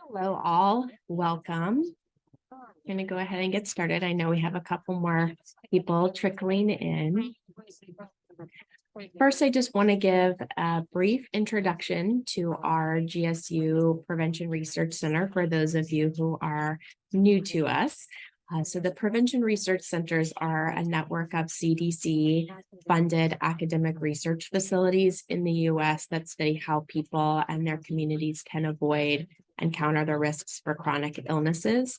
Hello, all. Welcome. I'm going to go ahead and get started. I know we have a couple more people trickling in. First, I just want to give a brief introduction to our GSU Prevention Research Center for those of you who are new to us. So the Prevention Research Centers are a network of CDC-funded academic research facilities in the U.S. that study how people and their communities can avoid and counter the risks for chronic illnesses.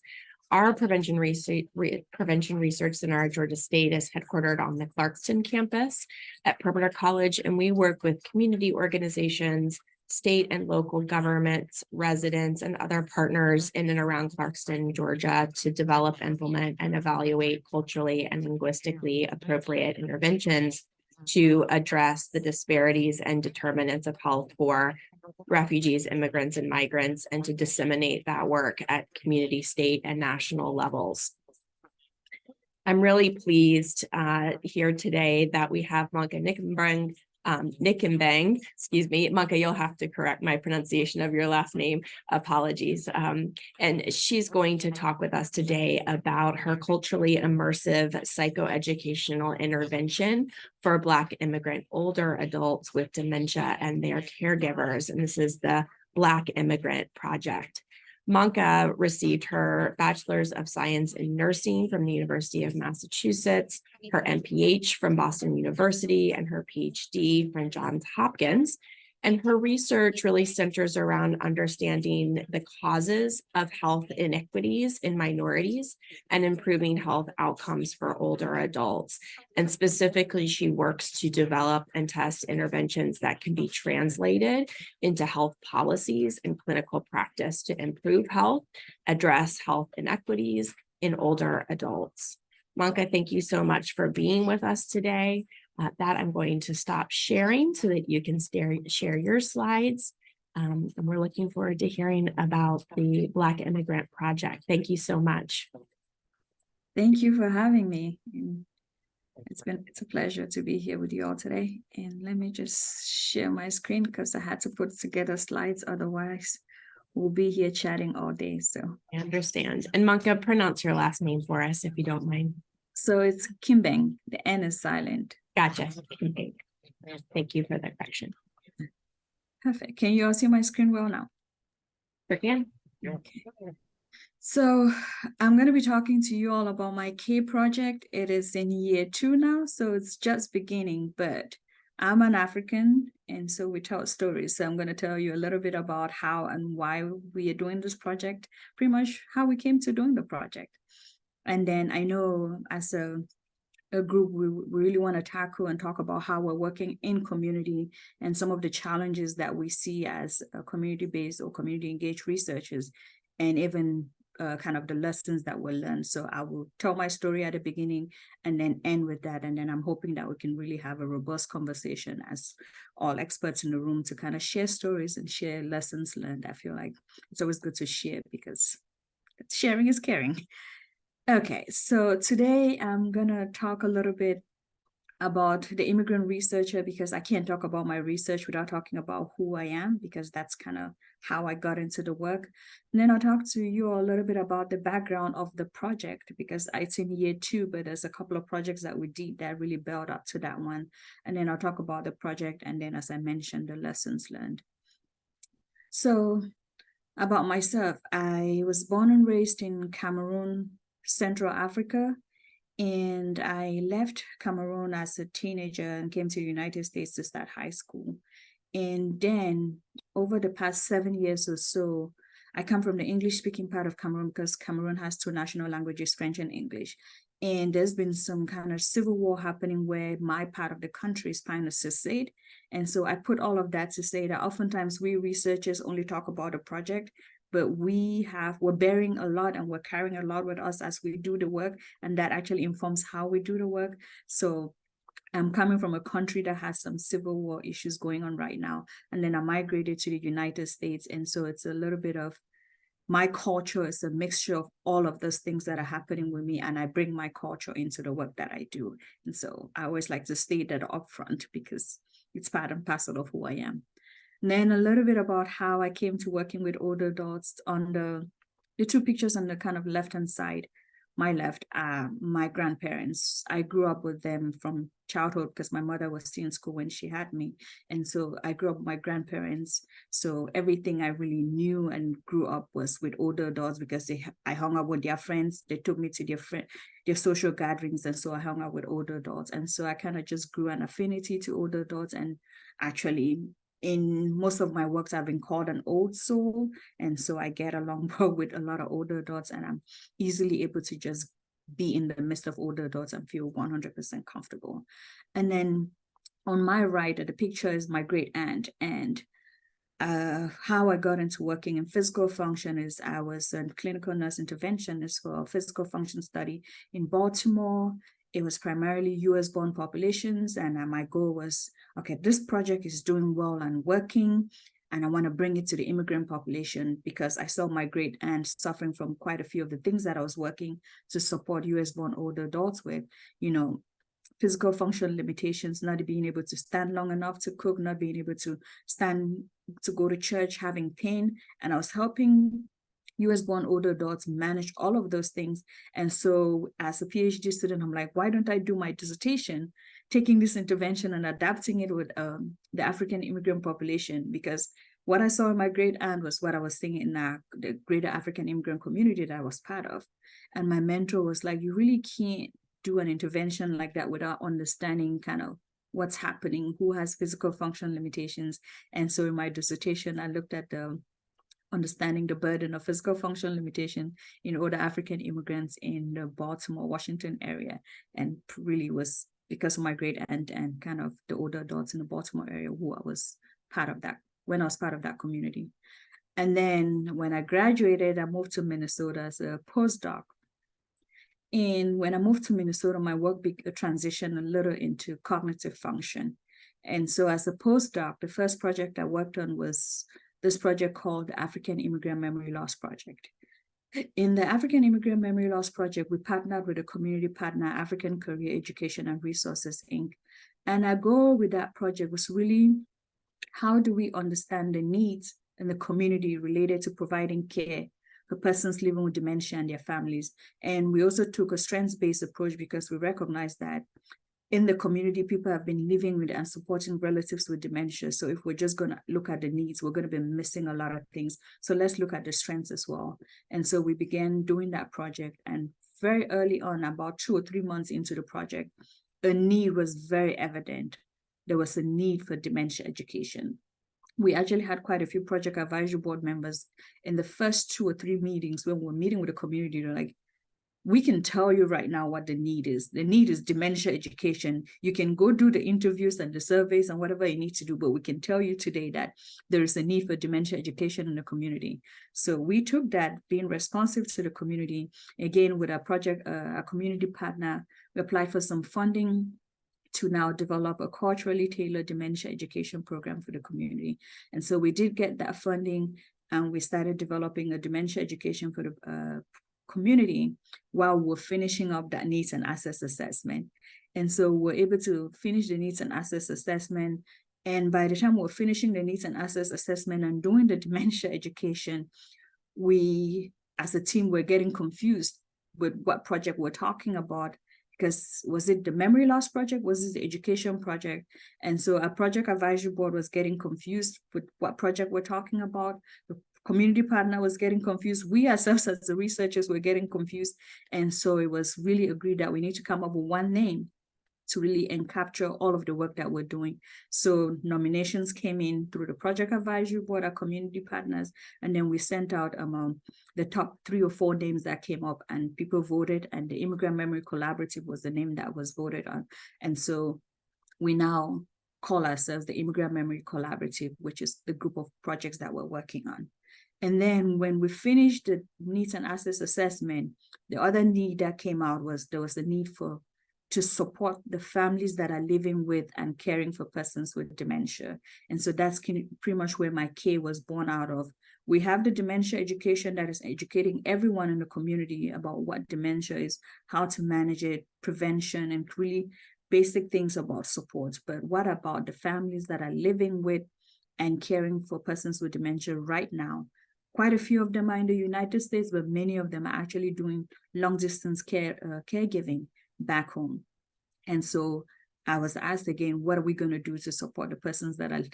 Our Prevention Research Center at Georgia State is headquartered on the Clarkston campus at Perimeter College, and we work with community organizations, state and local governments, residents, and other partners in and around Clarkston, Georgia, to develop, implement, and evaluate culturally and linguistically appropriate interventions to address the disparities and determinants of health for refugees, immigrants, and migrants, and to disseminate that work at community, state, and national levels. I'm really pleased here today that we have Manka Nkimbeng, excuse me, Manka, you'll have to correct my pronunciation of your last name, apologies. And she's going to talk with us today about her culturally immersive psychoeducational intervention for Black immigrant older adults with dementia and their caregivers. And this is the Black Immigrant Project. Manka received her Bachelor's of Science in Nursing from the University of Massachusetts, her MPH from Boston University, and her PhD from Johns Hopkins. And her research really centers around understanding the causes of health inequities in minorities and improving health outcomes for older adults. And specifically, she works to develop and test interventions that can be translated into health policies and clinical practice to improve health, address health inequities in older adults. Manka, thank you so much for being with us today. That I'm going to stop sharing so that you can share your slides. And we're looking forward to hearing about the Black Immigrant Project. Thank you so much. Thank you for having me. It's a pleasure to be here with you all today. And let me just share my screen because I had to put together slides, otherwise we'll be here chatting all day. So I understand. And Manka, pronounce your last name for us if you don't mind. So it's Nkimbeng. The N is silent. Gotcha. Okay. Thank you for the correction. Perfect. Can you all see my screen well now? Sure can. Okay. So I'm going to be talking to you all about my K project. It is in year 2 now, so it's just beginning, but I'm an African, and so we tell stories. So I'm going to tell you a little bit about how and why we are doing this project, pretty much how we came to doing the project. And then I know as a group, we really want to tackle and talk about how we're working in community and some of the challenges that we see as community-based or community-engaged researchers, and even kind of the lessons that we'll learn. So I will tell my story at the beginning and then end with that. And then I'm hoping that we can really have a robust conversation as all experts in the room to kind of share stories and share lessons learned. I feel like it's always good to share because sharing is caring. Okay, so today I'm gonna talk a little bit about the immigrant researcher because I can't talk about my research without talking about who I am, because that's kind of how I got into the work. And then I'll talk to you a little bit about the background of the project because it's in year 2, but there's a couple of projects that we did that really built up to that one. And then I'll talk about the project and then, as I mentioned, the lessons learned. So about myself, I was born and raised in Cameroon, Central Africa, and I left Cameroon as a teenager and came to the United States to start high school. And then over the past 7 years or so, I come from the English-speaking part of Cameroon because Cameroon has 2 national languages, French and English. And there's been some kind of civil war happening where my part of the country is trying to secede. And so I put all of that to say that oftentimes we researchers only talk about a project, but we're bearing a lot and we're carrying a lot with us as we do the work, and that actually informs how we do the work. So I'm coming from a country that has some civil war issues going on right now, and then I migrated to the United States, and so it's a little bit of my culture is a mixture of all of those things that are happening with me, and I bring my culture into the work that I do. And so I always like to state that up front because it's part and parcel of who I am. Then a little bit about how I came to working with older adults. On the two pictures on the kind of left-hand side, my left, are my grandparents. I grew up with them from childhood because my mother was still in school when she had me. And so I grew up with my grandparents. So everything I really knew and grew up was with older adults because I hung out with their friends. They took me to their social gatherings. And so I hung out with older adults. And so I kind of just grew an affinity to older adults. And actually, in most of my works, I've been called an old soul. And so I get along well with a lot of older adults, and I'm easily able to just be in the midst of older adults and feel 100% comfortable. And then on my right, the picture is my great aunt. And how I got into working in physical function is I was a clinical nurse interventionist for a physical function study in Baltimore. It was primarily US-born populations, and my goal was, okay, this project is doing well and working, and I want to bring it to the immigrant population because I saw my great aunt suffering from quite a few of the things that I was working to support US-born older adults with, physical function limitations, not being able to stand long enough to cook, not being able to stand to go to church, having pain. And I was helping US-born older adults manage all of those things. And so as a PhD student, I'm like, why don't I do my dissertation, taking this intervention and adapting it with the African immigrant population? Because what I saw in my great aunt was what I was seeing in the greater African immigrant community that I was part of. And my mentor was like, you really can't do an intervention like that without understanding kind of what's happening, who has physical function limitations. And so in my dissertation, I looked at the understanding the burden of physical function limitation in older African immigrants in the Baltimore, Washington area, and really was because of my great aunt and kind of the older adults in the Baltimore area who I was part of that, when I was part of that community. And then when I graduated, I moved to Minnesota as a postdoc. And when I moved to Minnesota, my work transitioned a little into cognitive function. And so as a postdoc, the first project I worked on was this project called the African Immigrant Memory Loss Project. In the African Immigrant Memory Loss Project, we partnered with a community partner, African Career Education and Resources, Inc. And our goal with that project was really, how do we understand the needs in the community related to providing care for persons living with dementia and their families? And we also took a strengths-based approach because we recognize that in the community, people have been living with and supporting relatives with dementia. So if we're just going to look at the needs, we're going to be missing a lot of things. So let's look at the strengths as well. And so we began doing that project. And very early on, about 2 or 3 months into the project, a need was very evident. There was a need for dementia education. We actually had quite a few project advisory board members in the first 2 or 3 meetings when we were meeting with the community. They're like, we can tell you right now what the need is. The need is dementia education. You can go do the interviews and the surveys and whatever you need to do, but we can tell you today that there is a need for dementia education in the community. So we took that, being responsive to the community, again, with our project, a community partner, we applied for some funding to now develop a culturally tailored dementia education program for the community. And so we did get that funding, and we started developing a dementia education for the community while we're finishing up that needs and access assessment. And so we're able to finish the needs and access assessment. And by the time we're finishing the needs and access assessment and doing the dementia education, we, as a team, were getting confused with what project we're talking about, because was it the memory loss project? Was it the education project? And so our project advisory board was getting confused with what project we're talking about. The community partner was getting confused. We ourselves as the researchers were getting confused. And so it was really agreed that we need to come up with one name to really capture all of the work that we're doing. So nominations came in through the project advisory board, our community partners, and then we sent out the top 3 or 4 names that came up, and people voted, and the Immigrant Memory Collaborative was the name that was voted on. And so we now call ourselves the Immigrant Memory Collaborative, which is the group of projects that we're working on. And then when we finished the needs and access assessment, the other need that came out was there was a need to support the families that are living with and caring for persons with dementia. And so that's pretty much where my K was born out of. We have the dementia education that is educating everyone in the community about what dementia is, how to manage it, prevention, and really basic things about support. But what about the families that are living with and caring for persons with dementia right now. Quite a few of them are in the United States, but many of them are actually doing long distance caregiving back home. And so I was asked again, what are we going to do to support the persons that are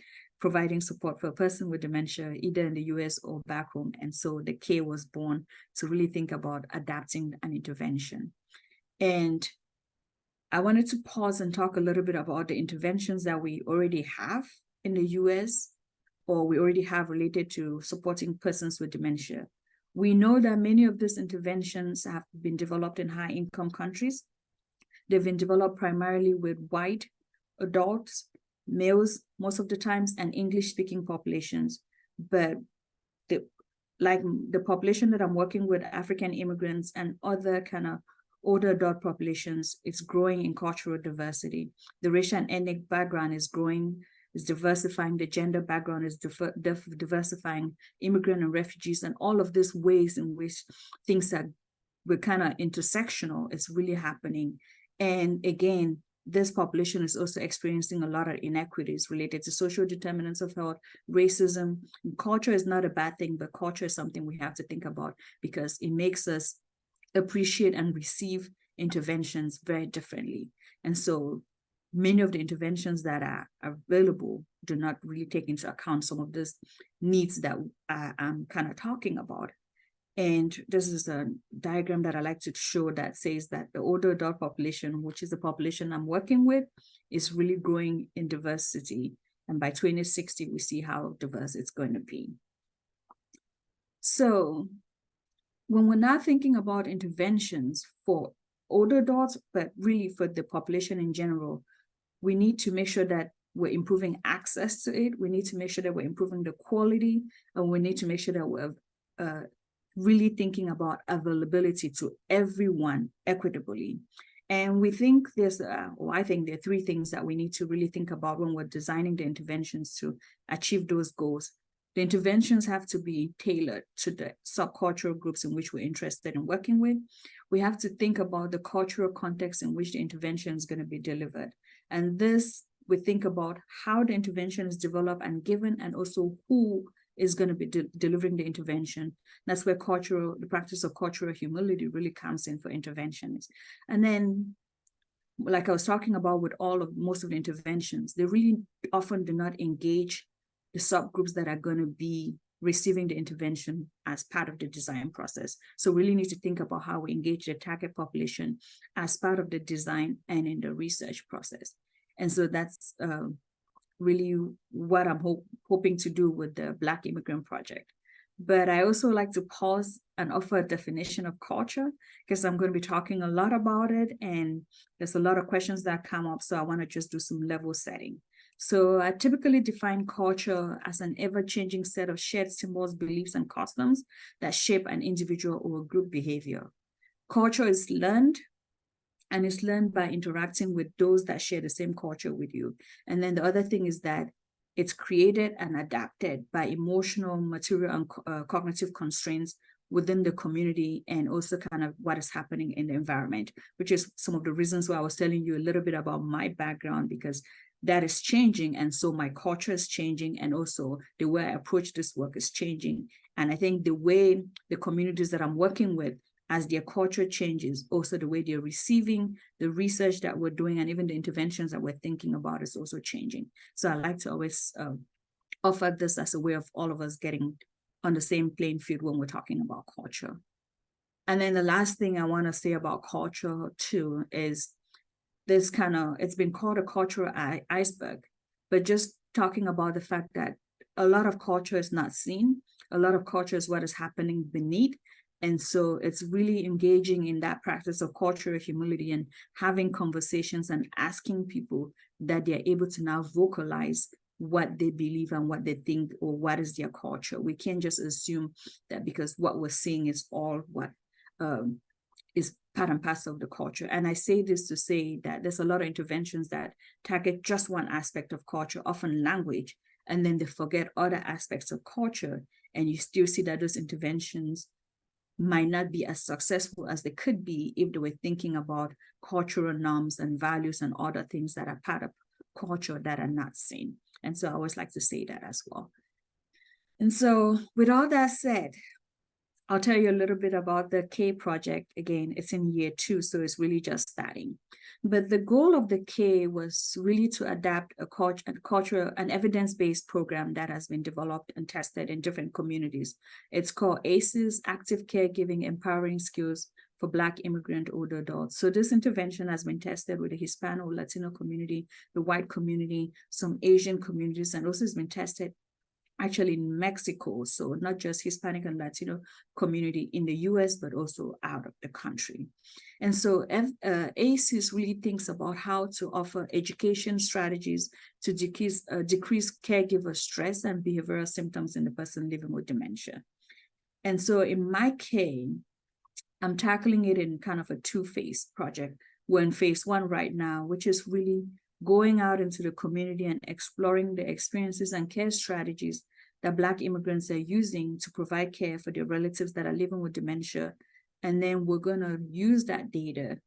providing support for a person with dementia, either in the US or back home? And so the K was born to really think about adapting an intervention. And I wanted to pause and talk a little bit about the interventions that we already have in the US, or we already have related to supporting persons with dementia. We know that many of these interventions have been developed in high-income countries. They've been developed primarily with white adults, males, most of the times, and English-speaking populations. But the population that I'm working with, African immigrants and other kind of older adult populations, it's growing in cultural diversity. The racial and ethnic background is growing, is diversifying, the gender background is diversifying, immigrant and refugees, and all of these ways in which things that were kind of intersectional is really happening. And again, this population is also experiencing a lot of inequities related to social determinants of health, racism. Culture is not a bad thing, but culture is something we have to think about because it makes us appreciate and receive interventions very differently. And so many of the interventions that are available do not really take into account some of these needs that I'm kind of talking about. And this is a diagram that I like to show that says that the older adult population, which is the population I'm working with, is really growing in diversity. And by 2060, we see how diverse it's going to be. So when we're not thinking about interventions for older adults, but really for the population in general, we need to make sure that we're improving access to it. We need to make sure that we're improving the quality, and we need to make sure that we're really thinking about availability to everyone equitably. And we think I think there are three things that we need to really think about when we're designing the interventions to achieve those goals. The interventions have to be tailored to the subcultural groups in which we're interested in working with. We have to think about the cultural context in which the intervention is going to be delivered. And this, we think about how the intervention is developed and given, and also who is going to be delivering the intervention. That's where the practice of cultural humility really comes in for interventions. And then, like I was talking about with most of the interventions, they really often do not engage the subgroups that are going to be receiving the intervention as part of the design process. So we really need to think about how we engage the target population as part of the design and in the research process. And so that's really what I'm hoping to do with the Black Immigrant Project. But I also like to pause and offer a definition of culture, because I'm going to be talking a lot about it, and there's a lot of questions that come up, so I want to just do some level setting. So I typically define culture as an ever-changing set of shared symbols, beliefs, and customs that shape an individual or group behavior. Culture is learned, and it's learned by interacting with those that share the same culture with you. And then the other thing is that it's created and adapted by emotional, material, and cognitive constraints within the community, and also kind of what is happening in the environment, which is some of the reasons why I was telling you a little bit about my background, because that is changing. And so my culture is changing, and also the way I approach this work is changing. And I think the way the communities that I'm working with, as their culture changes, also the way they're receiving the research that we're doing and even the interventions that we're thinking about is also changing. So I like to always offer this as a way of all of us getting on the same playing field when we're talking about culture. And then the last thing I want to say about culture too is this it's been called a cultural iceberg, but just talking about the fact that a lot of culture is not seen. A lot of culture is what is happening beneath. And so it's really engaging in that practice of cultural humility and having conversations and asking people that they're able to now vocalize what they believe and what they think, or what is their culture. We can't just assume that because what we're seeing is all what is part and parcel of the culture. And I say this to say that there's a lot of interventions that target just one aspect of culture, often language, and then they forget other aspects of culture. And you still see that those interventions might not be as successful as they could be if they were thinking about cultural norms and values and other things that are part of culture that are not seen. And so I always like to say that as well. And so with all that said, I'll tell you a little bit about the K project. Again, it's in year 2, so it's really just starting. But the goal of the K was really to adapt a cultural and evidence-based program that has been developed and tested in different communities. It's called ACEs, Active Caregiving Empowering Skills for Black Immigrant Older Adults. So this intervention has been tested with the Hispano Latino community, the white community, some Asian communities, and also has been tested actually in Mexico. So not just Hispanic and Latino community in the US, but also out of the country. And so ACES really thinks about how to offer education strategies to decrease caregiver stress and behavioral symptoms in the person living with dementia. And so in my case, I'm tackling it in kind of a 2-phase project. We're in phase 1 right now, which is really going out into the community and exploring the experiences and care strategies that Black immigrants are using to provide care for their relatives that are living with dementia. And then we're going to use that data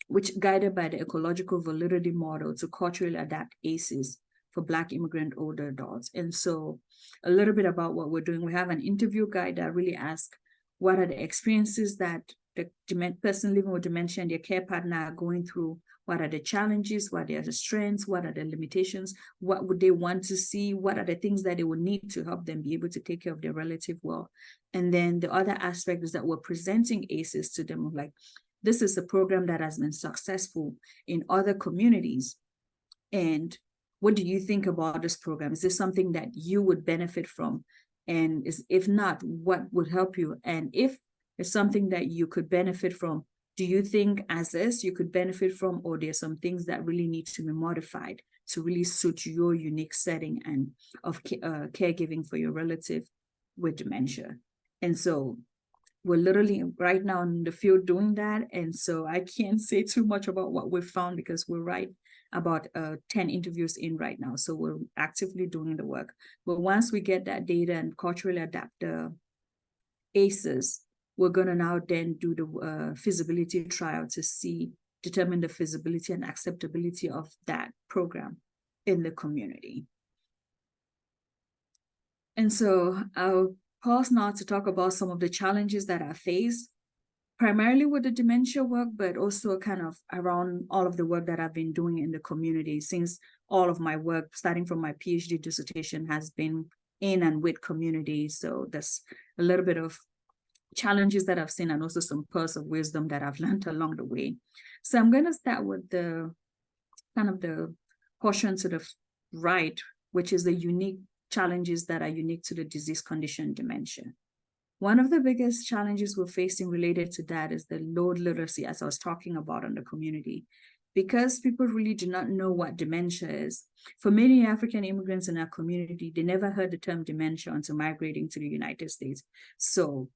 which guided by the ecological validity model to culturally adapt ACEs for Black immigrant older adults. And so a little bit about what we're doing. We have an interview guide that really asks, what are the experiences that the person living with dementia and their care partner are going through? What are the challenges? What are the strengths? What are the limitations? What would they want to see? What are the things that they would need to help them be able to take care of their relative well? And then the other aspect is that we're presenting ACEs to them, like, this is a program that has been successful in other communities. And what do you think about this program? Is this something that you would benefit from? And if not, what would help you? And if it's something that you could benefit from, do you think as is you could benefit from, or there's some things that really need to be modified to really suit your unique setting and of caregiving for your relative with dementia? And so we're literally right now in the field doing that. And so I can't say too much about what we've found because we're right about 10 interviews in right now. So we're actively doing the work. But once we get that data and culturally adapt the ACEs, we're going to now then do the feasibility trial to determine the feasibility and acceptability of that program in the community. And so I'll pause now to talk about some of the challenges that I face, primarily with the dementia work, but also kind of around all of the work that I've been doing in the community, since all of my work, starting from my PhD dissertation, has been in and with communities. So there's a little bit of challenges that I've seen and also some pearls of wisdom that I've learned along the way. So I'm going to start with the kind of the portion to the right, which is the unique challenges that are unique to the disease condition dementia. One of the biggest challenges we're facing related to that is the low literacy, as I was talking about in the community, because people really do not know what dementia is. For many African immigrants in our community, they never heard the term dementia until migrating to the United States. So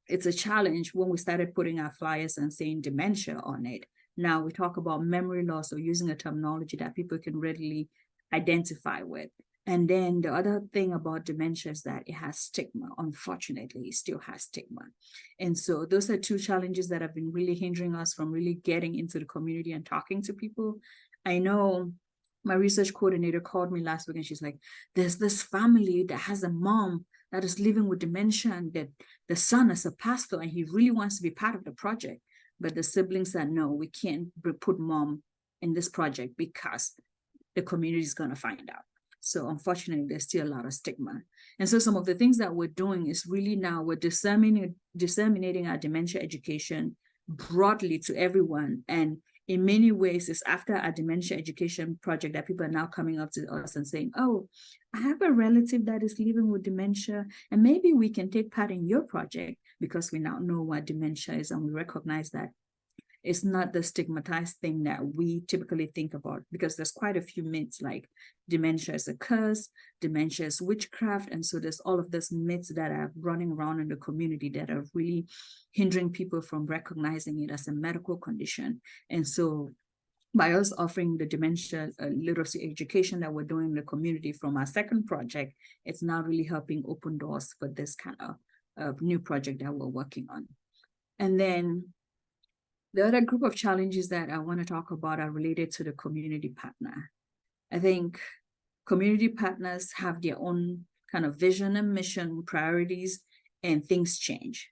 it's a challenge when we started putting our flyers and saying dementia on it. Now we talk about memory loss or using a terminology that people can readily identify with. And then the other thing about dementia is that it has stigma. Unfortunately, it still has stigma. And so those are two challenges that have been really hindering us from really getting into the community and talking to people. I know my research coordinator called me last week and she's like, there's this family that has a mom that is living with dementia and that the son is a pastor and he really wants to be part of the project. But the siblings said, no, we can't put mom in this project because the community is going to find out. So unfortunately, there's still a lot of stigma. And so some of the things that we're doing is really now we're disseminating our dementia education broadly to everyone. And in many ways, it's after our dementia education project that people are now coming up to us and saying, oh, I have a relative that is living with dementia, and maybe we can take part in your project because we now know what dementia is and we recognize that it's not the stigmatized thing that we typically think about, because there's quite a few myths like dementia is a curse, dementia is witchcraft. And so there's all of these myths that are running around in the community that are really hindering people from recognizing it as a medical condition. And so by us offering the dementia literacy education that we're doing in the community from our second project, it's now really helping open doors for this kind of new project that we're working on. And then the other group of challenges that I want to talk about are related to the community partner. I think community partners have their own kind of vision and mission, priorities, and things change.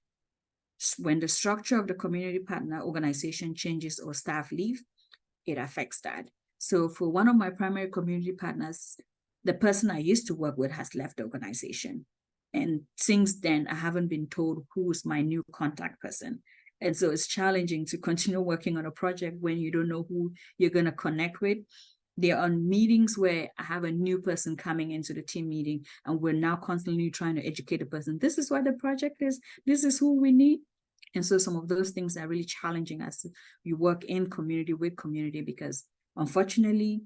When the structure of the community partner organization changes or staff leave, it affects that. So for one of my primary community partners, the person I used to work with has left the organization. And since then, I haven't been told who's my new contact person. And so it's challenging to continue working on a project when you don't know who you're going to connect with. There are meetings where I have a new person coming into the team meeting, and we're now constantly trying to educate the person. This is what the project is. This is who we need. And so some of those things are really challenging as you work in community with community, because unfortunately,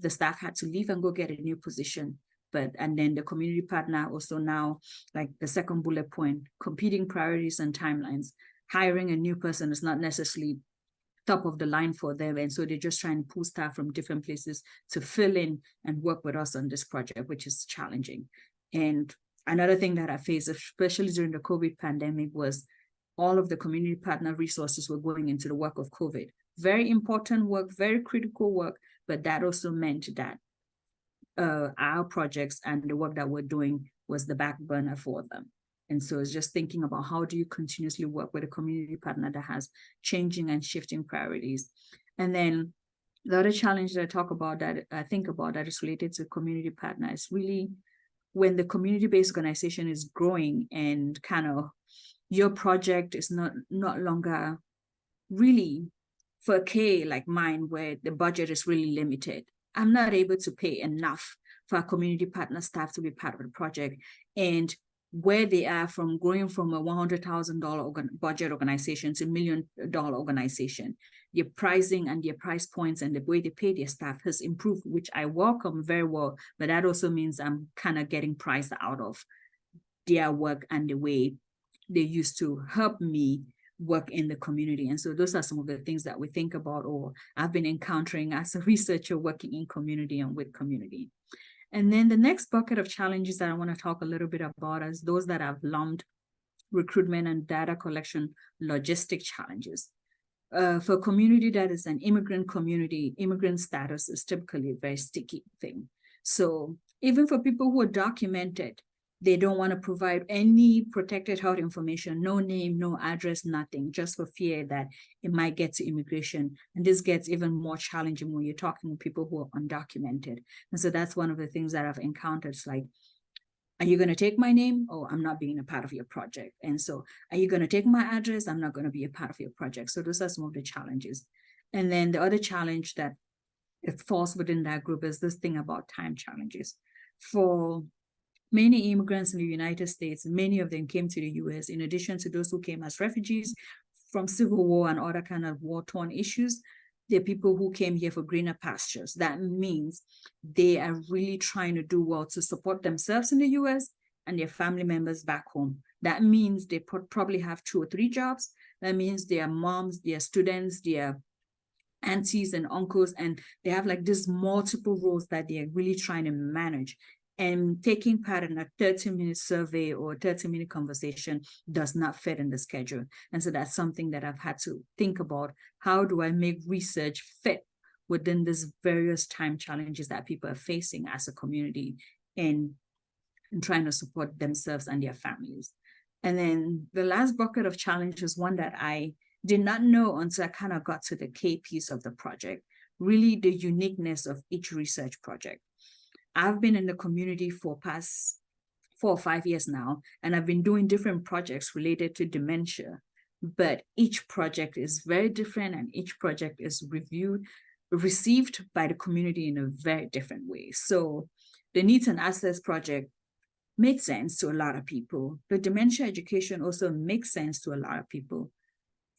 the staff had to leave and go get a new position. And then the community partner also now, like the second bullet point, competing priorities and timelines. Hiring a new person is not necessarily top of the line for them. And so they're just trying to pull staff from different places to fill in and work with us on this project, which is challenging. And another thing that I faced, especially during the COVID pandemic, was all of the community partner resources were going into the work of COVID. Very important work, very critical work, but that also meant that our projects and the work that we're doing was the back burner for them. And so it's just thinking about how do you continuously work with a community partner that has changing and shifting priorities. And then the other challenge that I think about that is related to community partner is really when the community-based organization is growing and kind of your project is not longer really for a K like mine, where the budget is really limited. I'm not able to pay enough for our community partner staff to be part of the project. And where they are from growing from a $100,000 budget organization to $1 million organization, their pricing and their price points and the way they pay their staff has improved, which I welcome very well. But that also means I'm kind of getting priced out of their work and the way they used to help me work in the community. And so those are some of the things that we think about or I've been encountering as a researcher working in community and with community. And then the next bucket of challenges that I want to talk a little bit about is those that have lumped recruitment and data collection logistic challenges. For a community that is an immigrant community, immigrant status is typically a very sticky thing. So even for people who are documented, they don't want to provide any protected health information, no name, no address, nothing, just for fear that it might get to immigration. And this gets even more challenging when you're talking with people who are undocumented. And so that's one of the things that I've encountered. It's like, are you going to take my name? Oh, I'm not being a part of your project. And so are you going to take my address? I'm not going to be a part of your project. So those are some of the challenges. And then the other challenge that it falls within that group is this thing about time challenges. For many immigrants in the United States, many of them came to the US, in addition to those who came as refugees from civil war and other kind of war-torn issues. They're people who came here for greener pastures. That means they are really trying to do well to support themselves in the US and their family members back home. That means they probably have 2 or 3 jobs. That means their moms, their students, their aunties and uncles, and they have like this multiple roles that they're really trying to manage. And taking part in a 30-minute survey or 30-minute conversation does not fit in the schedule. And so that's something that I've had to think about. How do I make research fit within these various time challenges that people are facing as a community and trying to support themselves and their families? And then the last bucket of challenge is one that I did not know until I kind of got to the K piece of the project, really the uniqueness of each research project. I've been in the community for past 4 or 5 years now, and I've been doing different projects related to dementia, but each project is very different and each project is received by the community in a very different way. So the Needs and Access project made sense to a lot of people. The dementia education also makes sense to a lot of people.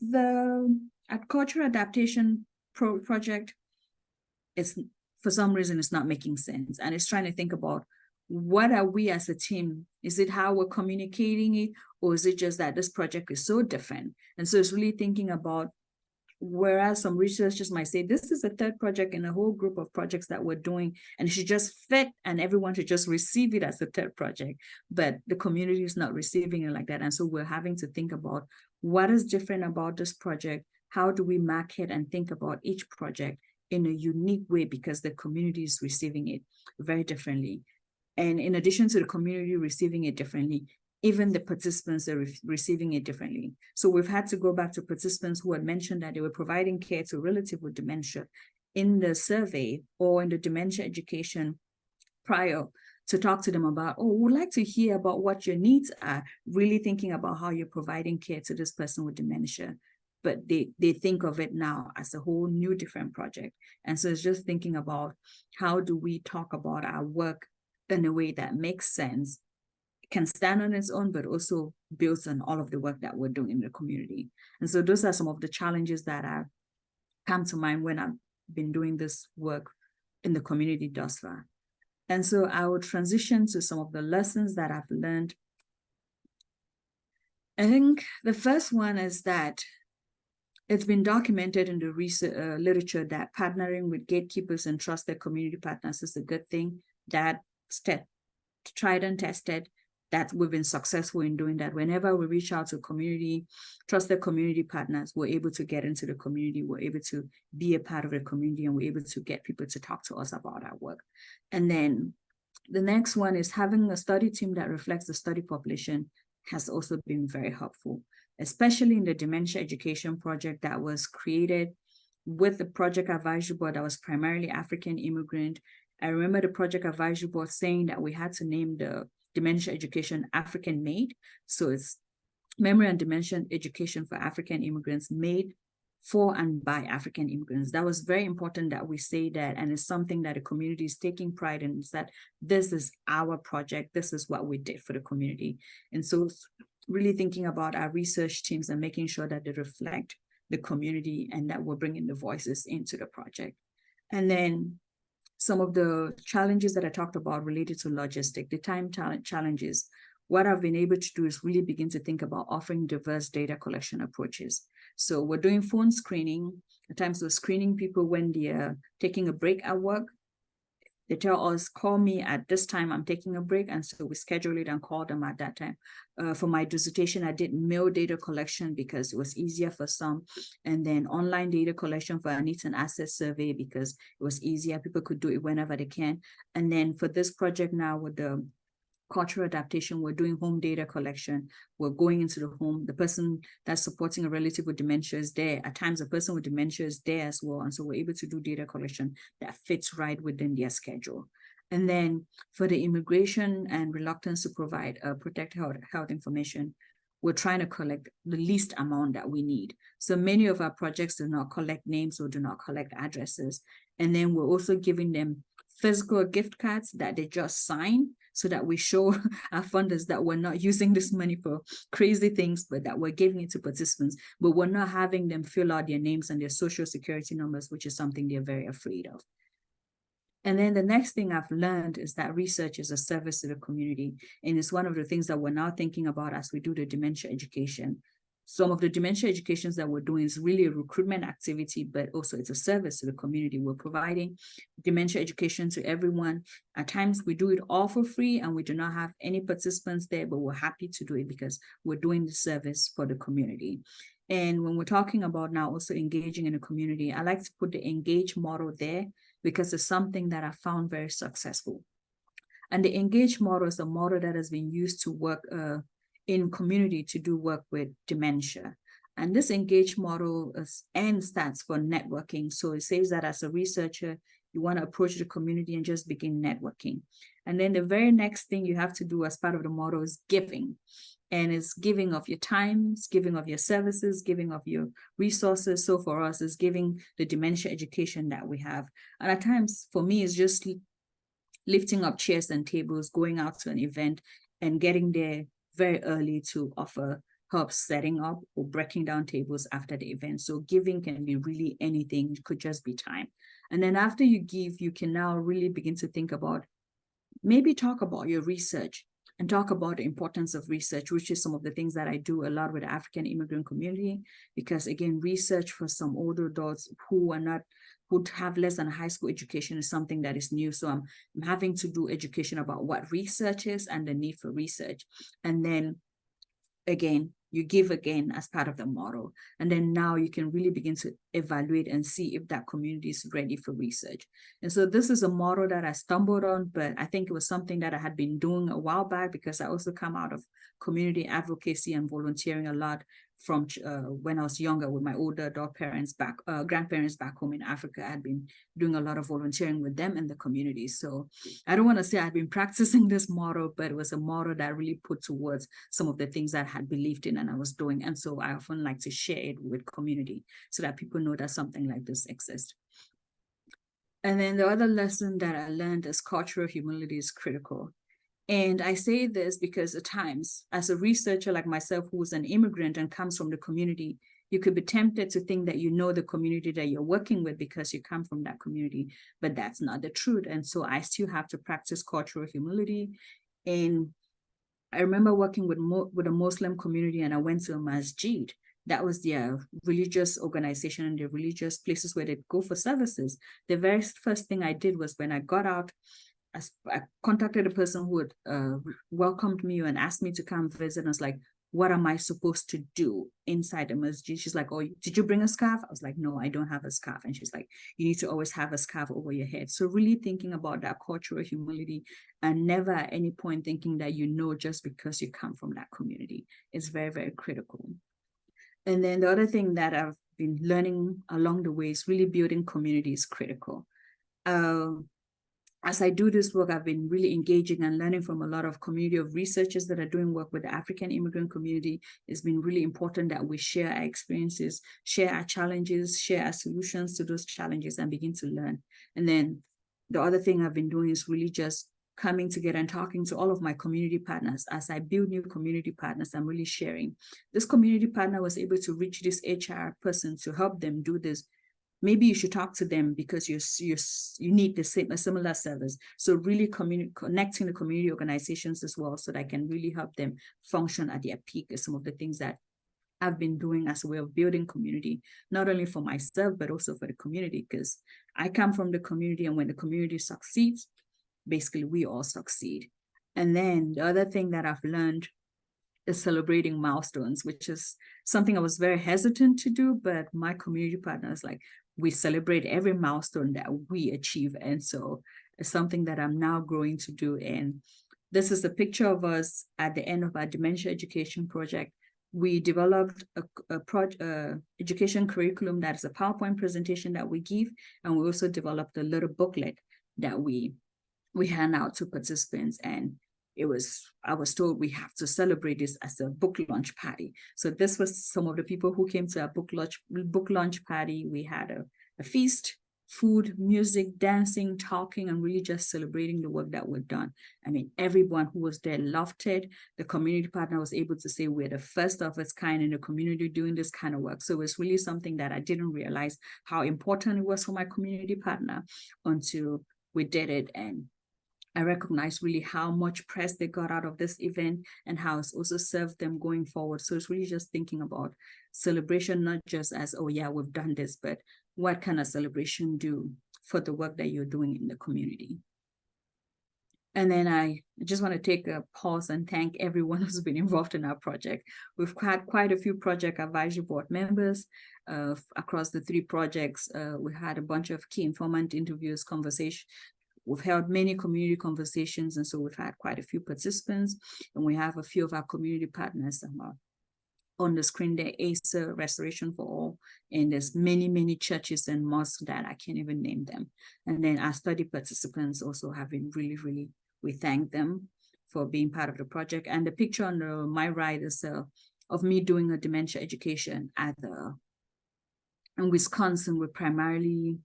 The cultural adaptation project is, for some reason, it's not making sense. And it's trying to think about what are we as a team? Is it how we're communicating it? Or is it just that this project is so different? And so it's really thinking about, whereas some researchers might say, this is a third project in a whole group of projects that we're doing, and it should just fit and everyone should just receive it as a third project. But the community is not receiving it like that. And so we're having to think about what is different about this project? How do we market and think about each project in a unique way because the community is receiving it very differently. And in addition to the community receiving it differently, even the participants are receiving it differently. So we've had to go back to participants who had mentioned that they were providing care to a relative with dementia in the survey or in the dementia education prior, to talk to them about, oh, we'd like to hear about what your needs are, really thinking about how you're providing care to this person with dementia. But they think of it now as a whole new different project. And so it's just thinking about how do we talk about our work in a way that makes sense, can stand on its own, but also builds on all of the work that we're doing in the community. And so those are some of the challenges that have come to mind when I've been doing this work in the community thus far. And so I will transition to some of the lessons that I've learned. I think the first one is that it's been documented in the research literature that partnering with gatekeepers and trusted community partners is a good thing. That's tried and tested, that we've been successful in doing that. Whenever we reach out to community, trusted community partners, we're able to get into the community, we're able to be a part of the community, and we're able to get people to talk to us about our work. And then the next one is having a study team that reflects the study population has also been very helpful, especially in the dementia education project that was created with the project advisory board that was primarily African immigrant. I remember the project advisory board saying that we had to name the dementia education African made. So it's memory and dementia education for African immigrants, made for and by African immigrants. That was very important that we say that, and it's something that the community is taking pride in, is that this is our project, this is what we did for the community. And so really thinking about our research teams and making sure that they reflect the community and that we're bringing the voices into the project. And then some of the challenges that I talked about related to logistics, the time challenges. What I've been able to do is really begin to think about offering diverse data collection approaches. So we're doing phone screening. At times we're screening people when they're taking a break at work. They tell us, call me at this time, I'm taking a break. And so we schedule it and call them at that time. For my dissertation, I did mail data collection because it was easier for some. And then online data collection for our needs and assets survey because it was easier. People could do it whenever they can. And then for this project now with the cultural adaptation, we're doing home data collection. We're going into the home. The person that's supporting a relative with dementia is there. At times, a person with dementia is there as well. And so we're able to do data collection that fits right within their schedule. And then for the immigration and reluctance to provide protect health information, we're trying to collect the least amount that we need. So many of our projects do not collect names or do not collect addresses. And then we're also giving them physical gift cards that they just sign, so that we show our funders that we're not using this money for crazy things, but that we're giving it to participants, but we're not having them fill out their names and their social security numbers, which is something they're very afraid of. And then the next thing I've learned is that research is a service to the community. And it's one of the things that we're now thinking about as we do the dementia education. Some of the dementia educations that we're doing is really a recruitment activity, but also it's a service to the community. We're providing dementia education to everyone. At times we do it all for free and we do not have any participants there, but we're happy to do it because we're doing the service for the community. And when we're talking about now also engaging in the community, I like to put the engage model there because it's something that I found very successful. And the engage model is a model that has been used to work in community to do work with dementia. And this engage model N stands for networking. So it says that as a researcher, you want to approach the community and just begin networking. And then the very next thing you have to do as part of the model is giving. And it's giving of your time, it's giving of your services, giving of your resources. So for us, it's giving the dementia education that we have. And at times, for me, it's just lifting up chairs and tables, going out to an event and getting there very early to offer help setting up or breaking down tables after the event. So giving can be really anything. It could just be time. And then after you give, you can now really begin to think about, maybe talk about your research and talk about the importance of research, which is some of the things that I do a lot with the African immigrant community, because again, research for some older adults who have less than a high school education is something that is new. So I'm having to do education about what research is and the need for research. And then again, you give again as part of the model. And then now you can really begin to evaluate and see if that community is ready for research. And so this is a model that I stumbled on, but I think it was something that I had been doing a while back, because I also come out of community advocacy and volunteering a lot from when I was younger with my older adult parents grandparents back home in Africa. I had been doing a lot of volunteering with them in the community. So I don't want to say I've been practicing this model, but it was a model that really put towards some of the things that I had believed in and I was doing. And so I often like to share it with community so that people know that something like this exists. And then the other lesson that I learned is cultural humility is critical. And I say this because at times, as a researcher like myself, who's an immigrant and comes from the community, you could be tempted to think that you know the community that you're working with because you come from that community, but that's not the truth. And so I still have to practice cultural humility. And I remember working with a Muslim community, and I went to a masjid. That was their religious organization and the religious places where they go for services. The very first thing I did was, when I got out, I contacted a person who had welcomed me and asked me to come visit. And I was like, what am I supposed to do inside the masjid? She's like, oh, did you bring a scarf? I was like, no, I don't have a scarf. And she's like, you need to always have a scarf over your head. So really thinking about that cultural humility, and never at any point thinking that you know just because you come from that community is very, very critical. And then the other thing that I've been learning along the way is really building community is critical. As I do this work, I've been really engaging and learning from a lot of community of researchers that are doing work with the African immigrant community. It's been really important that we share our experiences, share our challenges, share our solutions to those challenges, and begin to learn. And then the other thing I've been doing is really just coming together and talking to all of my community partners. As I build new community partners, I'm really sharing. This community partner was able to reach this HR person to help them do this. Maybe you should talk to them because you need a similar service. So really connecting the community organizations as well, so that I can really help them function at their peak is some of the things that I've been doing as a way of building community, not only for myself, but also for the community, because I come from the community, and when the community succeeds, basically we all succeed. And then the other thing that I've learned is celebrating milestones, which is something I was very hesitant to do, but my community partners, like, we celebrate every milestone that we achieve. And so it's something that I'm now growing to do. And this is a picture of us at the end of our dementia education project. We developed a education curriculum that is a PowerPoint presentation that we give. And we also developed a little booklet that we hand out to participants. And I was told we have to celebrate this as a book launch party. So this was some of the people who came to our book launch party. We had a feast, food, music, dancing, talking, and really just celebrating the work that we've done. I mean, everyone who was there loved it. The community partner was able to say we're the first of its kind in the community doing this kind of work. So it's really something that I didn't realize how important it was for my community partner until we did it. And I recognize really how much press they got out of this event and how it's also served them going forward. So it's really just thinking about celebration, not just as, oh yeah, we've done this, but what can a celebration do for the work that you're doing in the community? And then I just want to take a pause and thank everyone who's been involved in our project. We've had quite a few project advisory board members across the 3 projects. We had a bunch of key informant interviews, conversation. We've held many community conversations, and so we've had quite a few participants, and we have a few of our community partners on the screen there, ACER, Restoration for All, and there's many, many churches and mosques that I can't even name them. And then our study participants also have been really, really, we thank them for being part of the project. And the picture on my right is of me doing a dementia education in Wisconsin with primarily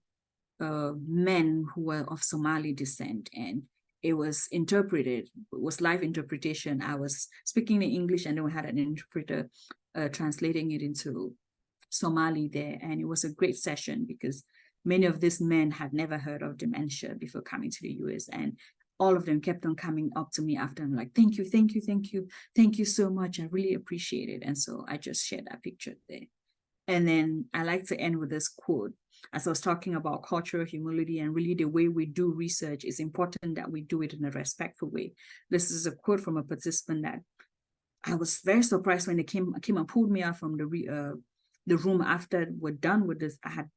men who were of Somali descent, and it was interpreted, it was live interpretation. I was speaking in English, and then we had an interpreter translating it into Somali there. And it was a great session because many of these men had never heard of dementia before coming to the US. And all of them kept on coming up to me after. I'm like, thank you, thank you, thank you. Thank you so much. I really appreciate it. And so I just shared that picture there. And then I like to end with this quote. As I was talking about cultural humility and really the way we do research, it's important that we do it in a respectful way. This is a quote from a participant that I was very surprised when they came and pulled me out from the room after we're done with this. I had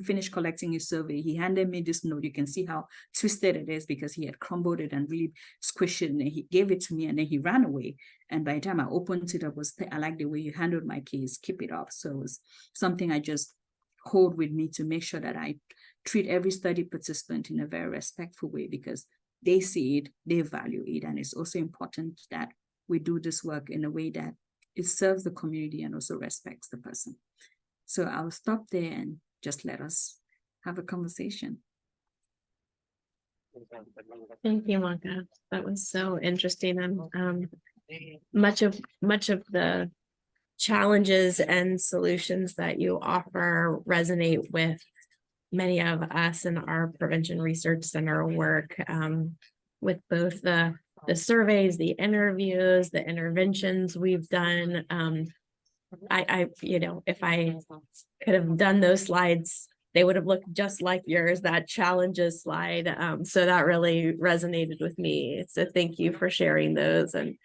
finished collecting his survey. He handed me this note. You can see how twisted it is because he had crumbled it and really squished it, and he gave it to me, and then he ran away. And by the time I opened it up, I like the way you handled my case. Keep it up. So it was something I just hold with me to make sure that I treat every study participant in a very respectful way, because they see it, they value it, and it's also important that we do this work in a way that it serves the community and also respects the person. So I'll stop there and just let us have a conversation. Thank you, Manka. That was so interesting, and much of the challenges and solutions that you offer resonate with many of us in our prevention research center work, with both the surveys, the interviews, the interventions we've done. I if I could have done those slides, they would have looked just like yours, that challenges slide. So that really resonated with me. So thank you for sharing those, and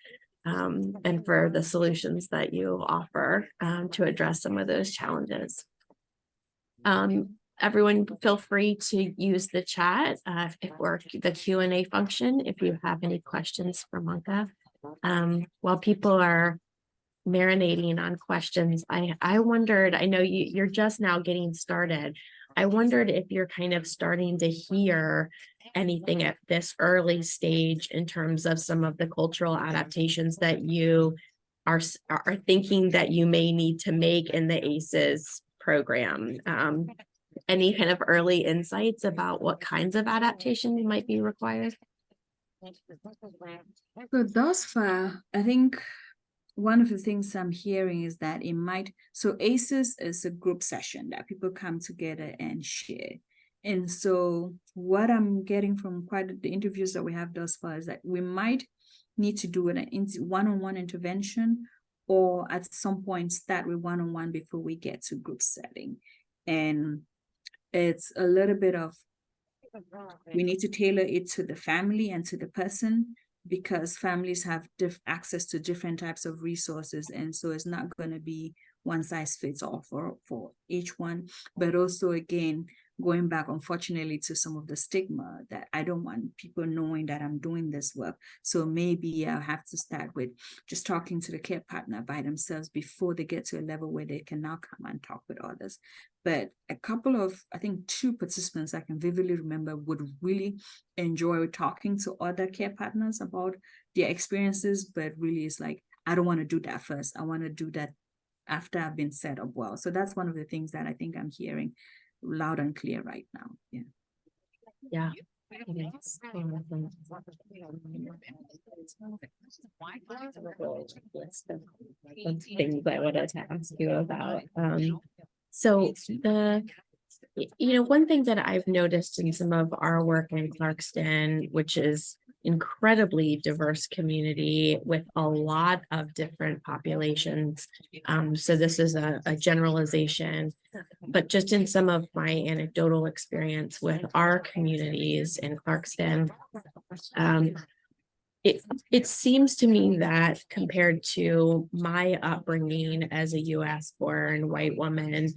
for the solutions that you offer to address some of those challenges. Everyone feel free to use the chat or the Q&A function if you have any questions for Manka. While people are marinating on questions, I wondered, I know you're just now getting started. I wondered if you're kind of starting to hear anything at this early stage in terms of some of the cultural adaptations that you are thinking that you may need to make in the ACEs program. Any kind of early insights about what kinds of adaptations might be required? So thus far, I think one of the things I'm hearing is that so ACEs is a group session that people come together and share. And so what I'm getting from quite the interviews that we have thus far is that we might need to do an one-on-one intervention, or at some point start with one-on-one before we get to group setting. And it's a little bit of, we need to tailor it to the family and to the person, because families have access to different types of resources. And so it's not going to be one size fits all for each one. But also, again, going back, unfortunately, to some of the stigma that I don't want people knowing that I'm doing this work. So maybe I'll have to start with just talking to the care partner by themselves before they get to a level where they can now come and talk with others. But a couple of, I think 2 participants I can vividly remember would really enjoy talking to other care partners about their experiences, but really it's like, I don't want to do that first. I want to do that after I've been set up well. So that's one of the things that I think I'm hearing loud and clear right now. Yeah. Things I wanted to ask you about. So one thing that I've noticed in some of our work in Clarkston, which is incredibly diverse community with a lot of different populations. So this is a generalization, but just in some of my anecdotal experience with our communities in Clarkston, it seems to me that compared to my upbringing as a US born white woman,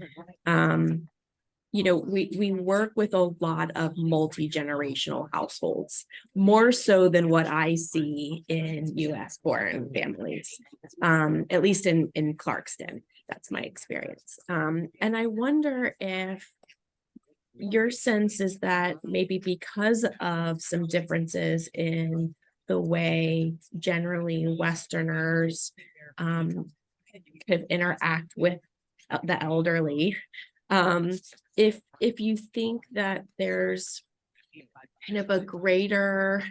we work with a lot of multi-generational households, more so than what I see in US born families, at least in Clarkston. That's my experience. And I wonder if your sense is that maybe because of some differences in the way generally Westerners could interact with the elderly, if you think that there's kind of a greater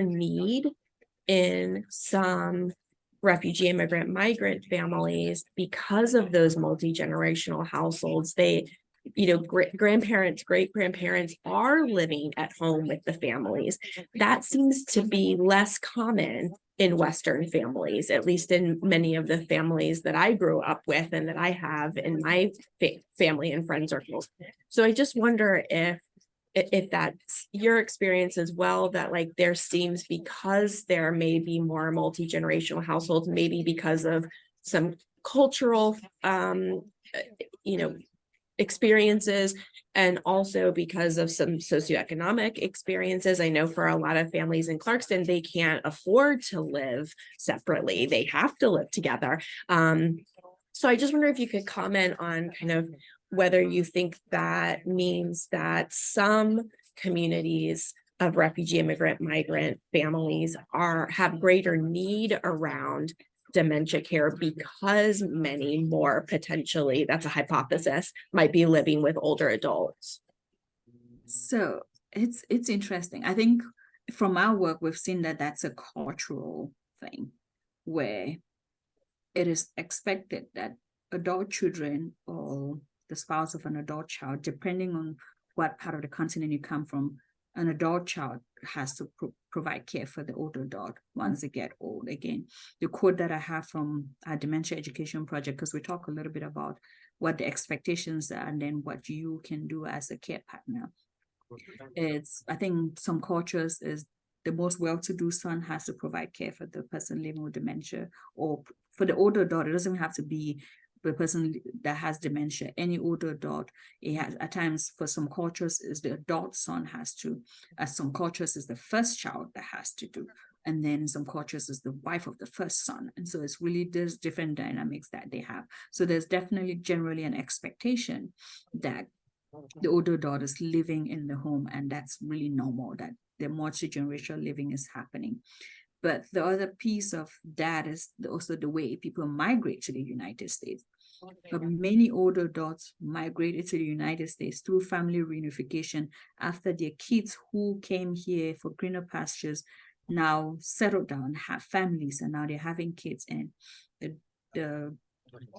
need in some refugee, immigrant, migrant families because of those multi-generational households, grandparents, great-grandparents are living at home with the families. That seems to be less common in Western families, at least in many of the families that I grew up with and that I have in my family and friend circles. So I just wonder if if that's your experience as well, that like there seems, because there may be more multi-generational households, maybe because of some cultural you know, experiences, and also because of some socioeconomic experiences. I know for a lot of families in Clarkston, they can't afford to live separately. They have to live together. So I just wonder if you could comment on kind of whether you think that means that some communities of refugee, immigrant, migrant families have greater need around dementia care because many more, potentially, that's a hypothesis, might be living with older adults. So it's interesting. I think from our work, we've seen that that's a cultural thing where it is expected that adult children or the spouse of an adult child, depending on what part of the continent you come from, an adult child has to provide care for the older adult once they get old. Again, the quote that I have from our Dementia Education Project, because we talk a little bit about what the expectations are and then what you can do as a care partner. It's, I think some cultures is the most well-to-do son has to provide care for the person living with dementia, or for the older adult. It doesn't have to be the person that has dementia. Any older adult, it has, at times for some cultures is the adult son has to, as some cultures is the first child that has to do, and then in some cultures is the wife of the first son. And so it's really, there's different dynamics that they have. So there's definitely generally an expectation that the older adult is living in the home, and that's really normal, that the multi-generational living is happening. But the other piece of that is also the way people migrate to the United States. But many older adults migrated to the United States through family reunification after their kids who came here for greener pastures now settled down, have families, and now they're having kids. And the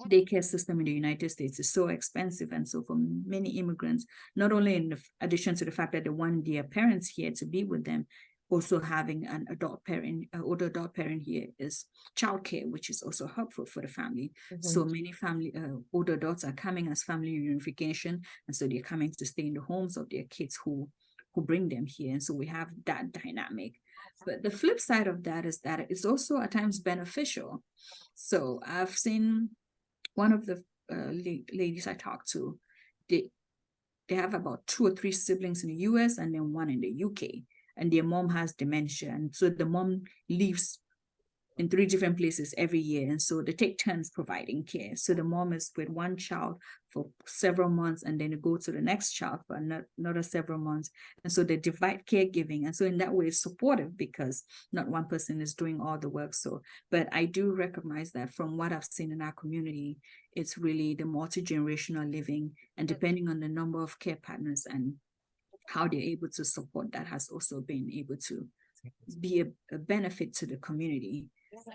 daycare system in the United States is so expensive. And so for many immigrants, not only in addition to the fact that they want their parents here to be with them, also having an adult parent, an older adult parent here is childcare, which is also helpful for the family. So many older adults are coming as family reunification, and so they're coming to stay in the homes of their kids who bring them here. And so we have that dynamic. But the flip side of that is that it's also at times beneficial. So I've seen one of the ladies I talked to, they have about 2 or 3 siblings in the US and then one in the UK. And their mom has dementia. And so the mom lives in 3 different places every year. And so they take turns providing care. So the mom is with one child for several months, and then they go to the next child for another several months. And so they divide caregiving. And so in that way, it's supportive because not one person is doing all the work. So, but I do recognize that from what I've seen in our community, it's really the multi-generational living, and depending on the number of care partners and how they're able to support, that has also been able to be a benefit to the community.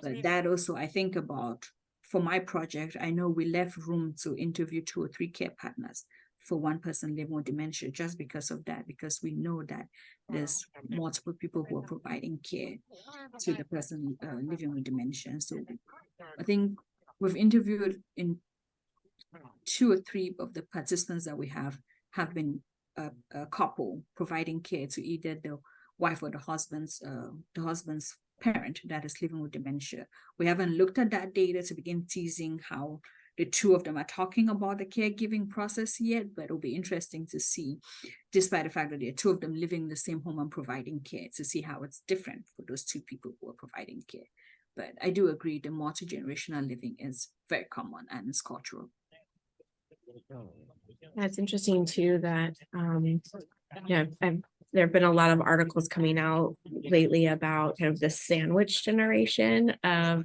But that also, I think about, for my project, I know we left room to interview 2 or 3 care partners for one person living with dementia, just because of that, because we know that there's multiple people who are providing care to the person living with dementia. So I think we've interviewed in 2 or 3 of the participants that we have been a couple providing care to either the wife or the husband's parent that is living with dementia. We haven't looked at that data to begin teasing how the 2 of them are talking about the caregiving process yet, but it'll be interesting to see, despite the fact that there are 2 of them living in the same home and providing care, to see how it's different for those 2 people who are providing care. But I do agree the multi-generational living is very common and it's cultural. That's interesting too, that there have been a lot of articles coming out lately about kind of the sandwich generation of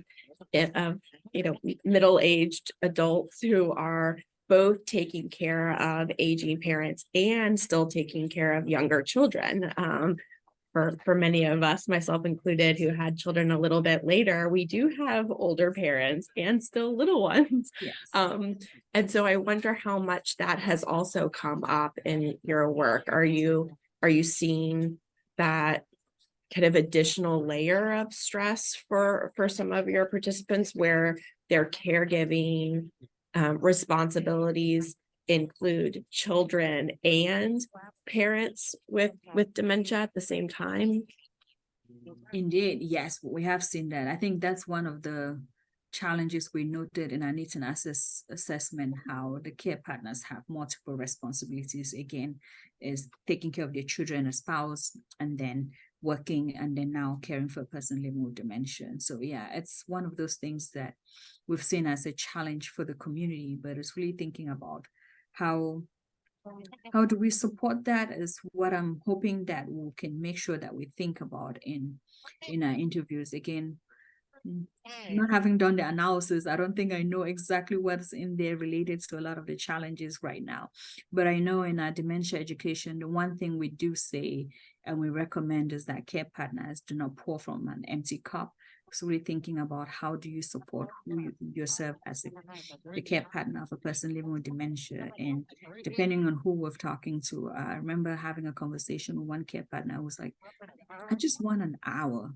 middle-aged adults who are both taking care of aging parents and still taking care of younger children. For many of us, myself included, who had children a little bit later, we do have older parents and still little ones. Yes. And so I wonder how much that has also come up in your work. Are you seeing that kind of additional layer of stress for some of your participants, where their caregiving responsibilities include children and parents with dementia at the same time? Indeed, yes, we have seen that. I think that's one of the challenges we noted in our needs and access assessment, how the care partners have multiple responsibilities. Again, is taking care of their children, a spouse, and then working, and then now caring for a person living with dementia. So yeah, it's one of those things that we've seen as a challenge for the community, but it's really thinking about how do we support that is what I'm hoping that we can make sure that we think about in our interviews. Again, not having done the analysis, I don't think I know exactly what's in there related to a lot of the challenges right now. But I know in our dementia education, the one thing we do say and we recommend is that care partners do not pour from an empty cup. So really thinking about how do you support yourself as the care partner of a person living with dementia, and depending on who we're talking to. I remember having a conversation with one care partner who was like, I just want an hour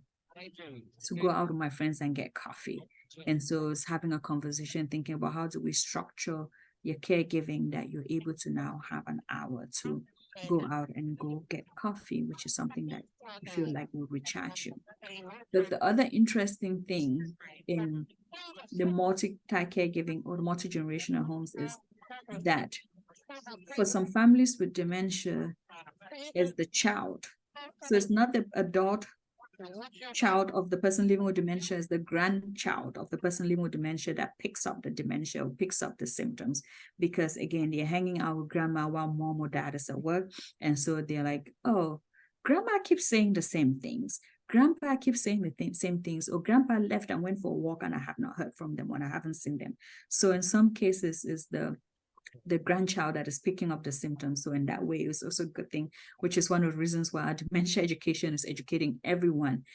to go out with my friends and get coffee. And so it's having a conversation, thinking about how do we structure your caregiving that you're able to now have an hour to go out and go get coffee, which is something that you feel like will recharge you. But the other interesting thing in the multi-type caregiving or the multi-generational homes is that for some families with dementia is the child. So it's not the adult child of the person living with dementia, is the grandchild of the person living with dementia that picks up the dementia or picks up the symptoms, because again, they're hanging out with grandma while mom or dad is at work. And so they're like, oh, grandma keeps saying the same things. Grandpa keeps saying the same things, or grandpa left and went for a walk and I have not heard from them or I haven't seen them. So in some cases, is the grandchild that is picking up the symptoms. So in that way, it's also a good thing, which is one of the reasons why our dementia education is educating everyone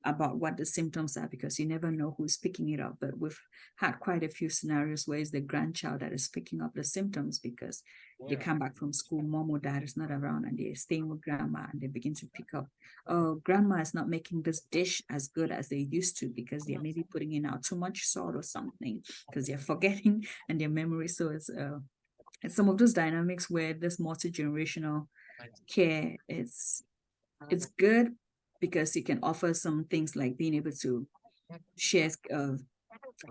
about what the symptoms are, because you never know who's picking it up. But we've had quite a few scenarios where it's the grandchild that is picking up the symptoms because they come back from school, mom or dad is not around, and they're staying with grandma, and they begin to pick up, oh, grandma is not making this dish as good as they used to because they're maybe putting in out too much salt or something, because they're forgetting and their memory. So it's some of those dynamics where this multi-generational care it's good, because you can offer some things like being able to share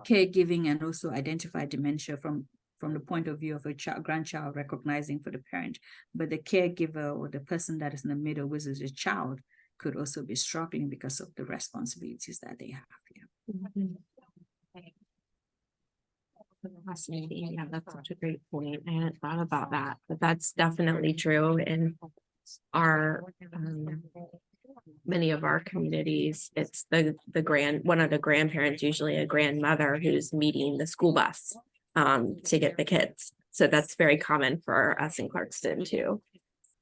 caregiving and also identify dementia from the point of view of a grandchild recognizing for the parent. But the caregiver or the person that is in the middle, which is a child, could also be struggling because of the responsibilities that they have here. Fascinating. Yeah, that's such a great point. I hadn't thought about that, but that's definitely true in our many of our communities. It's one of the grandparents, usually a grandmother, who's meeting the school bus to get the kids. So that's very common for us in Clarkston too.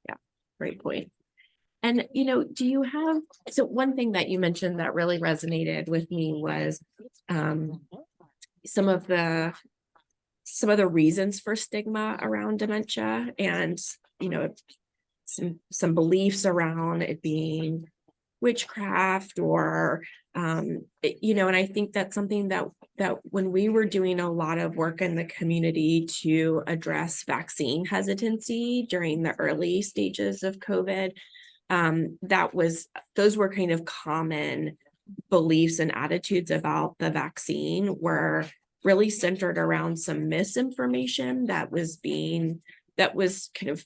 Yeah, great point. And do you have, so one thing that you mentioned that really resonated with me was some of the reasons for stigma around dementia, and some beliefs around it being witchcraft or and I think that's something that when we were doing a lot of work in the community to address vaccine hesitancy during the early stages of COVID, those were kind of common beliefs and attitudes about the vaccine were really centered around some misinformation that was kind of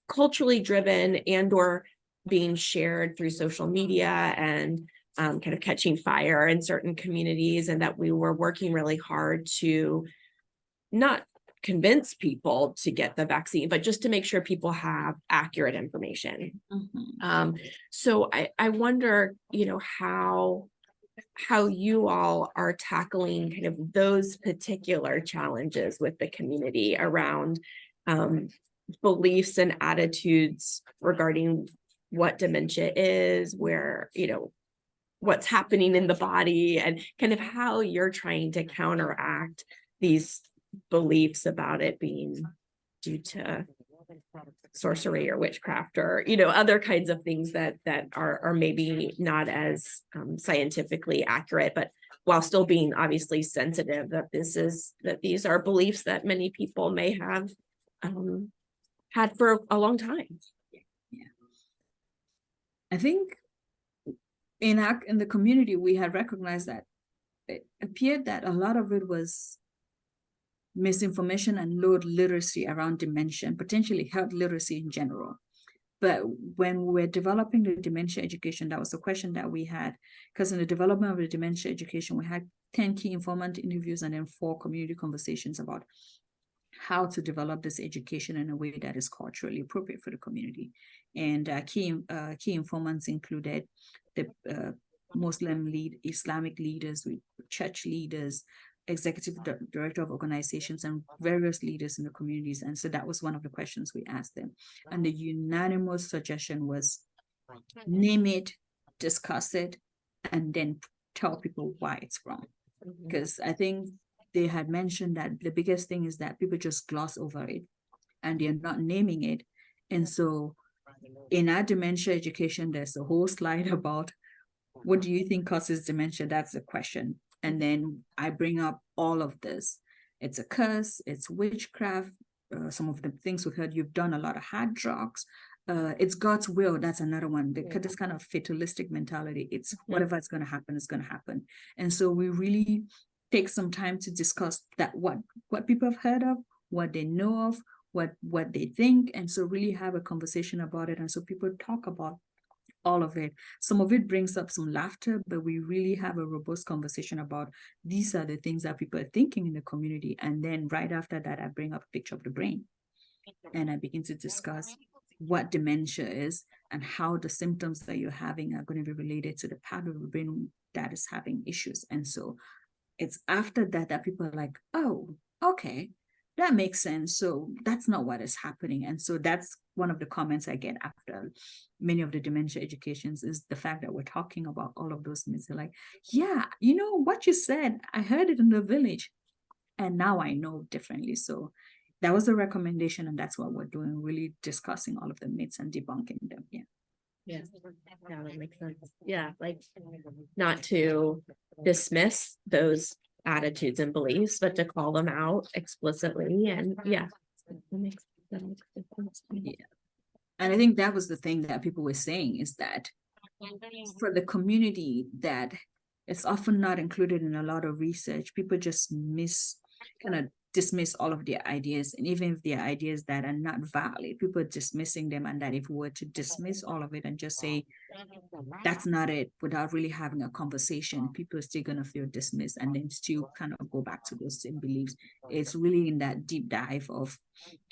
culturally driven and or being shared through social media and kind of catching fire in certain communities, and that we were working really hard to not convince people to get the vaccine, but just to make sure people have accurate information. Mm-hmm. So I wonder, how you all are tackling kind of those particular challenges with the community around beliefs and attitudes regarding what dementia is, where, what's happening in the body, and kind of how you're trying to counteract these beliefs about it being due to sorcery or witchcraft or other kinds of things that are maybe not as scientifically accurate, but while still being obviously sensitive that these are beliefs that many people may have had for a long time. I think in the community, we had recognized that it appeared that a lot of it was misinformation and low literacy around dementia, and potentially health literacy in general. But when we were developing the dementia education, that was the question that we had, because in the development of the dementia education, we had 10 key informant interviews and then 4 community conversations about how to develop this education in a way that is culturally appropriate for the community. And key informants included the Islamic leaders, church leaders, executive director of organizations, and various leaders in the communities. And so that was one of the questions we asked them. And the unanimous suggestion was name it, discuss it, and then tell people why it's wrong. Because I think they had mentioned that the biggest thing is that people just gloss over it and they're not naming it. And so in our dementia education, there's a whole slide about what do you think causes dementia? That's the question. And then I bring up all of this. It's a curse, it's witchcraft, some of the things we heard, you've done a lot of hard drugs. It's God's will, that's another one. This kind of fatalistic mentality, it's whatever is going to happen is going to happen. And so we really take some time to discuss that, what people have heard of, what they know of, what they think. And so really have a conversation about it. And so people talk about all of it. Some of it brings up some laughter, but we really have a robust conversation about these are the things that people are thinking in the community. And then right after that, I bring up a picture of the brain and I begin to discuss what dementia is and how the symptoms that you're having are going to be related to the part of the brain that is having issues. And so it's after that people are like, oh, okay, that makes sense. So that's not what is happening. And so that's one of the comments I get after many of the dementia educations, is the fact that we're talking about all of those myths. They're like, yeah, you know what you said, I heard it in the village and now I know differently. So that was the recommendation, and that's what we're doing, really discussing all of the myths and debunking them. Yeah, that makes sense. Yeah, like not to dismiss those attitudes and beliefs, but to call them out explicitly. And that makes sense. Yeah. And I think that was the thing that people were saying, is that for the community that it's often not included in a lot of research, people just dismiss all of their ideas. And even if they're ideas that are not valid, people are dismissing them. And that if we were to dismiss all of it and just say that's not it without really having a conversation, people are still going to feel dismissed and then still kind of go back to those same beliefs. It's really in that deep dive of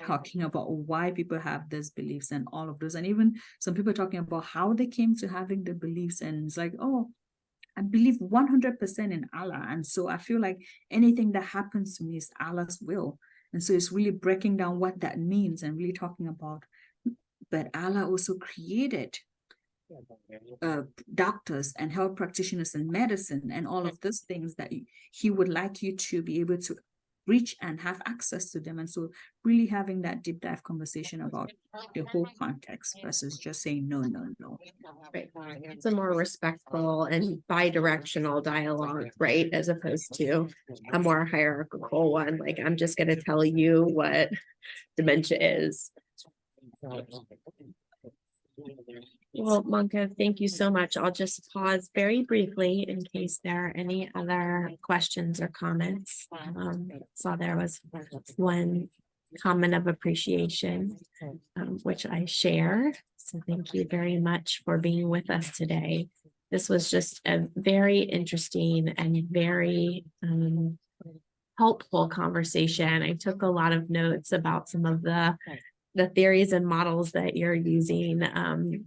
talking about why people have those beliefs and all of those. And even some people talking about how they came to having the beliefs. And it's like, oh, I believe 100% in Allah. And so I feel like anything that happens to me is Allah's will. And so it's really breaking down what that means and really talking about, but Allah also created doctors and health practitioners and medicine and all of those things that he would like you to be able to reach and have access to them. And so really having that deep dive conversation about the whole context versus just saying no. Right. It's a more respectful and bi-directional dialogue, right? As opposed to a more hierarchical one. Like, I'm just going to tell you what dementia is. Well, Manka, thank you so much. I'll just pause very briefly in case there are any other questions or comments. Saw there was one comment of appreciation, which I share. So thank you very much for being with us today. This was just a very interesting and very helpful conversation. I took a lot of notes about some of the theories and models that you're using,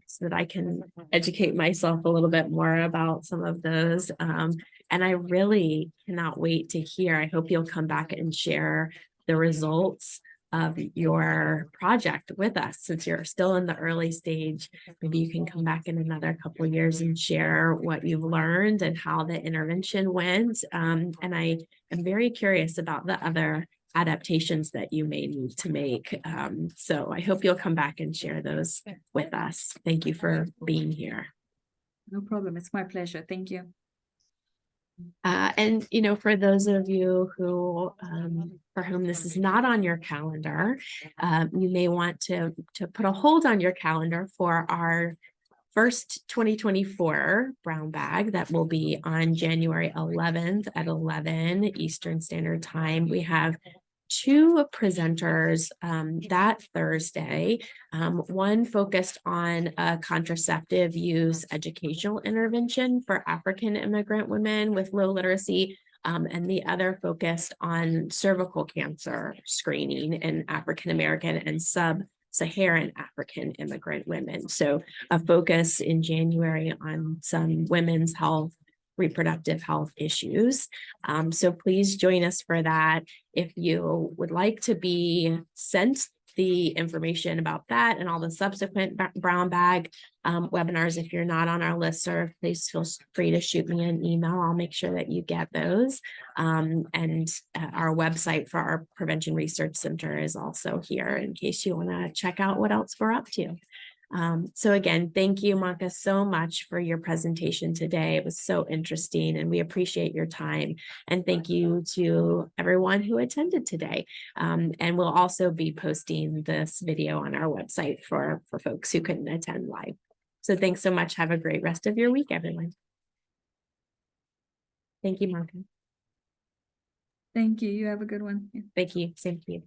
so that I can educate myself a little bit more about some of those. And I really cannot wait to hear. I hope you'll come back and share the results of your project with us, since you're still in the early stage. Maybe you can come back in another couple of years and share what you've learned and how the intervention went. And I am very curious about the other adaptations that you may need to make. So I hope you'll come back and share those with us. Thank you for being here. No problem. It's my pleasure. Thank you. And, for those of you who, for whom this is not on your calendar, you may want to put a hold on your calendar for our first 2024 brown bag that will be on January 11th at 11 Eastern Standard Time. We have two presenters that Thursday, one focused on contraceptive use educational intervention for African immigrant women with low literacy, and the other focused on cervical cancer screening in African American and Sub-Saharan African immigrant women. So a focus in January on some women's health, reproductive health issues. So please join us for that. If you would like to be sent the information about that and all the subsequent brown bag webinars, if you're not on our listserv, please feel free to shoot me an email. I'll make sure that you get those. And our website for our Prevention Research Center is also here in case you want to check out what else we're up to. So again, thank you, Manka, so much for your presentation today. It was so interesting and we appreciate your time. And thank you to everyone who attended today. And we'll also be posting this video on our website for folks who couldn't attend live. So thanks so much. Have a great rest of your week, everyone. Thank you, Manka. Thank you. You have a good one. Yeah. Thank you. Same to you.